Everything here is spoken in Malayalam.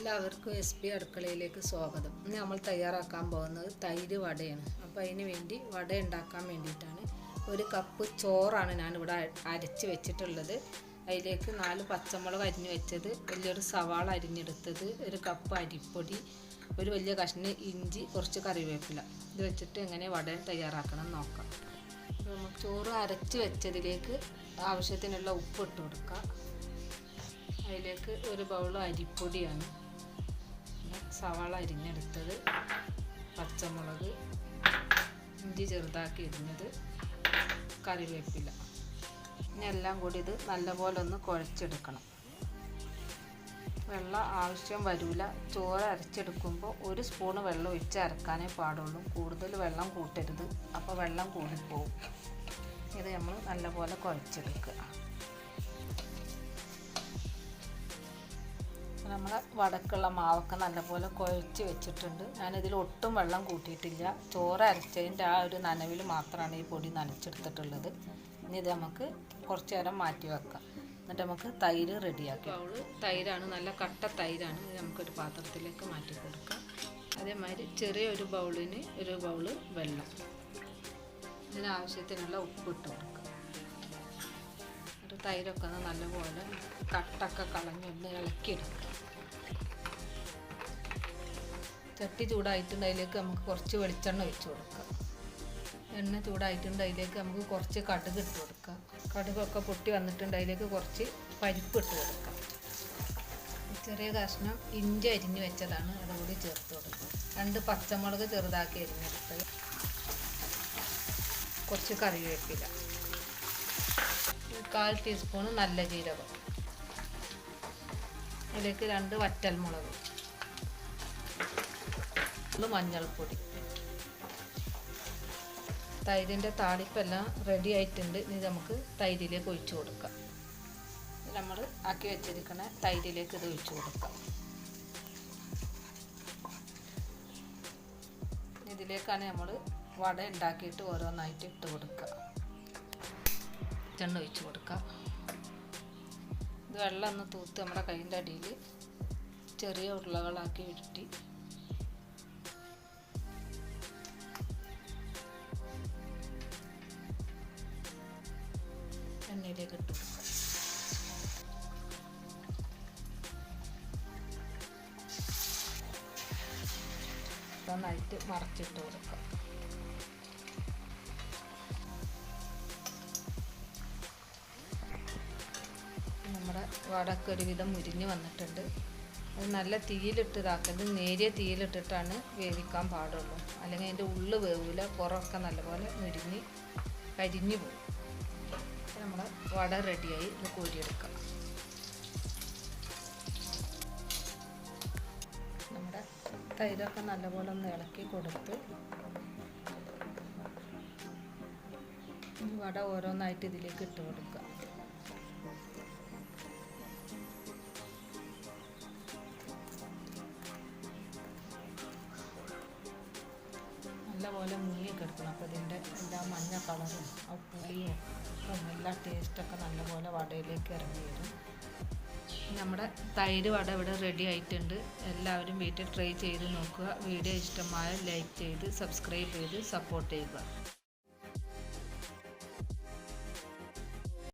എല്ലാവർക്കും SP അടുക്കളയിലേക്ക് സ്വാഗതം. ഇന്ന് നമ്മൾ തയ്യാറാക്കാൻ പോകുന്നത് തൈര് വടയാണ്. അപ്പോൾ അതിന് വേണ്ടി വട ഉണ്ടാക്കാൻ വേണ്ടിയിട്ടാണ് 1 കപ്പ് ചോറാണ് ഞാനിവിടെ അരച്ച് വെച്ചിട്ടുള്ളത്. അതിലേക്ക് 4 പച്ചമുളക് അരിഞ്ഞ് വെച്ചത്, വലിയൊരു സവാള അരിഞ്ഞെടുത്തത്, 1 കപ്പ് അരിപ്പൊടി, ഒരു വലിയ കഷ്ണം ഇഞ്ചി, കുറച്ച് കറിവേപ്പില. ഇത് വെച്ചിട്ട് എങ്ങനെ വട തയ്യാറാക്കണം നോക്കാം. നമുക്ക് ചോറ് അരച്ച് വെച്ചതിലേക്ക് ആവശ്യത്തിനുള്ള ഉപ്പ് ഇട്ട് കൊടുക്കുക. അതിലേക്ക് 1 ബൗൾ അരിപ്പൊടിയാണ്, സവാള അരിഞ്ഞെടുത്തത്, പച്ചമുളക്, ഇഞ്ചി ചെറുതാക്കി അരിഞ്ഞത്, കറിവേപ്പില. ഇനി എല്ലാം കൂടി ഇത് നല്ലപോലെ ഒന്ന് കുഴച്ചെടുക്കണം. വെള്ളം ആവശ്യം വരില്ല. ചോറ് അരച്ചെടുക്കുമ്പോൾ 1 സ്പൂണ് വെള്ളം ഒഴിച്ച് അരക്കാനേ പാടുള്ളൂ. കൂടുതൽ വെള്ളം കൂട്ടരുത്, അപ്പോൾ വെള്ളം കൂടിപ്പോവും. ഇത് നമ്മൾ നല്ലപോലെ കുഴച്ചെടുക്കുക. നമ്മൾ വടക്കുള്ള മാവൊക്കെ നല്ലപോലെ കുഴച്ച് വെച്ചിട്ടുണ്ട്. ഞാനിതിൽ ഒട്ടും വെള്ളം കൂട്ടിയിട്ടില്ല. ചോറ് അരച്ചതിൻ്റെ ആ ഒരു നനവിൽ മാത്രമാണ് ഈ പൊടി നനച്ചെടുത്തിട്ടുള്ളത്. ഇനി ഇത് നമുക്ക് കുറച്ച് നേരം മാറ്റി വെക്കാം. എന്നിട്ട് നമുക്ക് തൈര് റെഡിയാക്കി. തൈരാണ്, നല്ല കട്ട തൈരാണ്. ഇത് നമുക്കൊരു പാത്രത്തിലേക്ക് മാറ്റി കൊടുക്കാം. അതേമാതിരി ചെറിയൊരു ബൗളിന് 1 ബൗള് വെള്ളം, ഇതിനാവശ്യത്തിനുള്ള ഉപ്പ് ഇട്ട് കൊടുക്കുക. ഒരു തൈരൊക്കെ ഒന്ന് നല്ലപോലെ കട്ടൊക്കെ കളഞ്ഞൊന്ന് ഇളക്കിയെടുക്കുക. ചട്ടി ചൂടായിട്ടുണ്ട്, അതിലേക്ക് നമുക്ക് കുറച്ച് വെളിച്ചെണ്ണ ഒഴിച്ച് കൊടുക്കാം. എണ്ണ ചൂടായിട്ടുണ്ട്, അതിലേക്ക് നമുക്ക് കുറച്ച് കടുക് ഇട്ട് കൊടുക്കാം. കടുകൊക്കെ പൊട്ടി വന്നിട്ടുണ്ട്, അതിലേക്ക് കുറച്ച് പരിപ്പ് ഇട്ട് കൊടുക്കാം. ചെറിയ കഷ്ണം ഇഞ്ചി അരിഞ്ഞ് വെച്ചതാണ്, അതുകൂടി ചേർത്ത് കൊടുക്കാം. 2 പച്ചമുളക് ചെറുതാക്കി അരിഞ്ഞെടുത്തത്, കുറച്ച് കറിവേപ്പില, 1/4 ടീസ്പൂൺ നല്ല ജീരകം, അതിലേക്ക് 2 വറ്റൽമുളക്, മഞ്ഞൾപ്പൊടി. തൈരിൻ്റെ താളിപ്പെല്ലാം റെഡി ആയിട്ടുണ്ട്. ഇനി നമുക്ക് തൈരിലേക്ക് ഒഴിച്ച് കൊടുക്കാം. നമ്മൾ ആക്കി വെച്ചിരിക്കുന്ന തൈരിലേക്ക് ഇത് ഒഴിച്ച് കൊടുക്കാം. ഇതിലേക്കാണ് നമ്മൾ വട ഉണ്ടാക്കിയിട്ട് ഓരോന്നായിട്ട് ഇട്ട് കൊടുക്കുക. എണ്ണ ഒഴിച്ച് കൊടുക്കാം. ഇത് വെള്ളം ഒന്ന് തൂത്ത് നമ്മുടെ കൈൻ്റെ അടിയിൽ ചെറിയ ഉരുളകളാക്കി ഉരുട്ടി എണ്ണയിലേക്ക് ഇട്ട് കൊടുക്കാം. നന്നായിട്ട് മറച്ചിട്ട് കൊടുക്കാം. നമ്മുടെ വടക്ക് ഒരുവിധം മുരിഞ്ഞ് വന്നിട്ടുണ്ട്. അത് നല്ല തീയിലിട്ട് ഇതാക്കരുത്, നേരിയ തീയിലിട്ടിട്ടാണ് വേവിക്കാൻ പാടുള്ളൂ. അല്ലെങ്കിൽ അതിൻ്റെ ഉള്ളു വേവില്ല, പുറമൊക്കെ നല്ലപോലെ മുരിഞ്ഞ് കരിഞ്ഞു പോകും. നമ്മുടെ വട റെഡിയായി. ഇത് കോരിയെടുക്കാം. നമ്മുടെ തൈരൊക്കെ നല്ലപോലെ ഒന്ന് ഇളക്കി കൊടുത്ത് വട ഓരോന്നായിട്ട് ഇതിലേക്ക് ഇട്ട് കൊടുക്കുക. നല്ലപോലെ മുങ്ങിയൊക്കെ എടുക്കണം. അപ്പോൾ ഇതിൻ്റെ എല്ലാ മഞ്ഞ കളറും ആ പുളിയും എല്ലാ ടേസ്റ്റൊക്കെ നല്ലപോലെ വടയിലേക്ക് ഇറങ്ങി വരും. നമ്മുടെ തൈര് വട ഇവിടെ റെഡി ആയിട്ടുണ്ട്. എല്ലാവരും വീട്ടിൽ ട്രൈ ചെയ്ത് നോക്കുക. വീഡിയോ ഇഷ്ടമായ ലൈക്ക് ചെയ്ത് സബ്സ്ക്രൈബ് ചെയ്ത് സപ്പോർട്ട് ചെയ്യുക.